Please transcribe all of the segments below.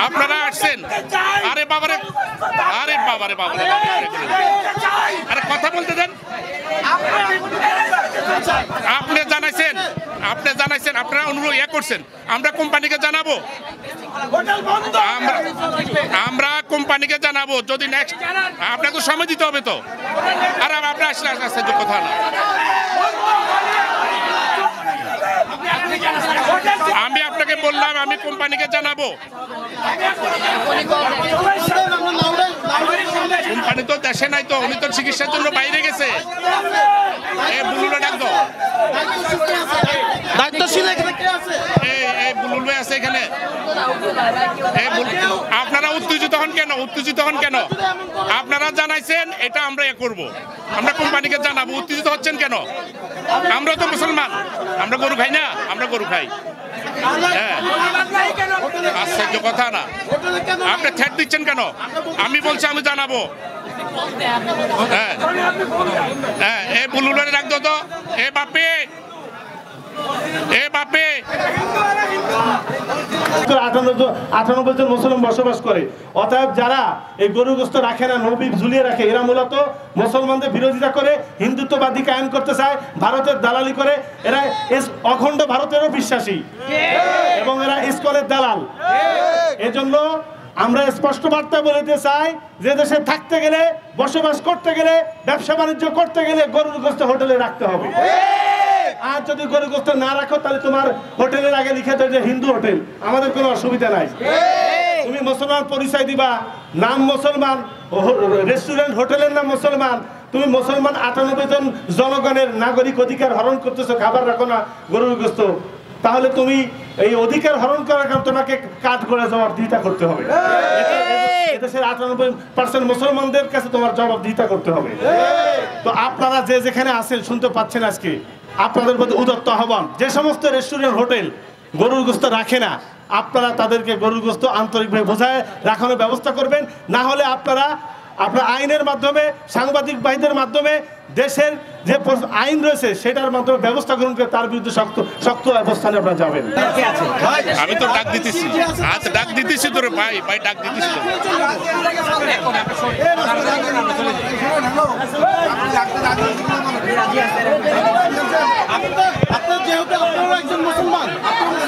আপনারা আসছেন। আরে বাবারে, আরে বাবারে বাবারে, আরে কথা বলতে দেন। আপনি জানাইছেন, আপনারা অনুরোধ করছেন, আমরা কোম্পানিকে জানাবো, আমরা কোম্পানিকে জানাবো যদি নেক্সট। আপনাকে সময় দিতে হবে তো। আর আপনার আসলে আশ্চর্য কথা না। আমি আপনাকে বললাম আমি কোম্পানিকে জানাবো। কোম্পানি তো দেশে নাই, তো উনি তো চিকিৎসার জন্য বাইরে গেছে। বুলুল ডাক দাও, দায়িত্বশীল বুলুল ভাই আছে এখানে। আপনারা উত্তেজিত হন কেন? আপনারা জানাইছেন, এটা আমরা করব, আমরা কোম্পানিকে জানাবো। উত্তেজিত হচ্ছেন কেন? আমরা তো মুসলমান, আমরা গরু খাই না, আমরা গরু খাই। হ্যাঁ, আশ্চর্য কথা না। আপনি থ্রেট দিচ্ছেন কেন? আমি বলছি আমি জানাবো। হ্যাঁ হ্যাঁ, এ বুলুলের রাখ দো তো। এ বাপে, 98 জন মুসলমান বসবাস করে। অতএব যারা এই গরু গোস্ত রাখে না, নবী ঝুলিয়ে রাখে, এরা মূলত মুসলমানদের বিরোধিতা করে, হিন্দুত্ববাদী কায়েম করতে চায়, ভারতের দালালি করে। এরা অখণ্ড ভারতেরও বিশ্বাসী এবং এরা ইসকনের দালাল। এজন্য আমরা স্পষ্ট বার্তা বলতে চাই যে দেশে থাকতে গেলে, বসবাস করতে গেলে, ব্যবসা বাণিজ্য করতে গেলে গরুর গোস্ত হোটেলে রাখতে হবে। আর যদি গরু গোস্ত না রাখো তাহলে তোমার হোটেলের আগে লিখে দেয় যে হিন্দু হোটেল, আমাদের কোনো অসুবিধা নাই। তুমি মুসলমান পরিচয় দিবা, নাম মুসলমান, রেস্টুরেন্ট হোটেলের নাম মুসলমান, তুমি মুসলমান 98 জন জনগণের নাগরিক অধিকার হরণ করতেছো, খাবার রাখো না গরুর গোস্ত, তাহলে তুমি এই অধিকার হরণ করার কারণে তোমাকে কাজ করে জবাবদিহিতা করতে হবে। এদেশের 98% মুসলমানদের কাছে তোমার জবাবদিহিতা করতে হবে। তো আপনারা যে যেখানে আছেন শুনতে পাচ্ছেন, আজকে আপনাদের প্রতি উদাত্ত আহ্বান, যে সমস্ত রেস্টুরেন্ট হোটেল গরুর গোস্ত রাখে না, আপনারা তাদেরকে গরুর গোস্ত আন্তরিকভাবে বোঝায় রাখানোর ব্যবস্থা করবেন। না হলে আপনার আইনের মাধ্যমে, সাংবাদিক ভাইদের মাধ্যমে, দেশের যে আইন রয়েছে সেটার মাধ্যমে ব্যবস্থা গ্রহণ করে তার বিরুদ্ধে শক্ত অবস্থানে আপনারা যাবেন। আমি তো ডাক দিতেছি, আচ্ছা ডাক দিতেছি তোর ভাই ডাক দিতেছি।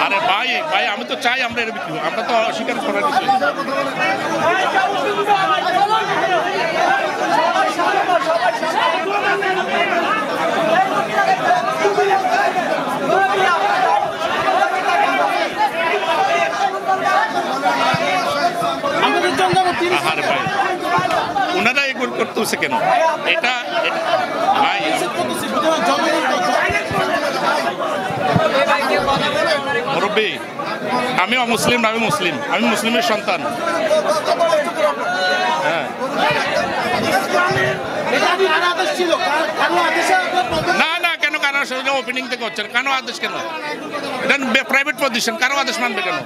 আরে ভাই আমি তো চাই আমরা আমরা তো অস্বীকার করার কিছু। ওনারা এগুলো করতেছে কেন? এটা ভাই মুরব্বী, আমি অমুসলিম, আমি মুসলিমের সন্তান। হ্যাঁ, না না, কেন কারো ওপেনিং থেকে হচ্ছে কেন আদেশ? কেন এটা প্রাইভেট পজিশন, কারো আদেশ মানবে কেন?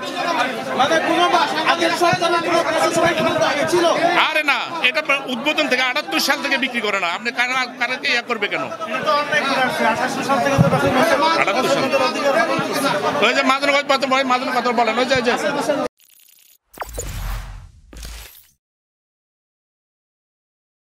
আরে না, এটা উদ্বোধন থেকে 78 সাল থেকে বিক্রি করে না। আপনি কারকে ইয়া করবে কেন? 78 সাল ওই যে মাদন কথা বলেন, ওই যে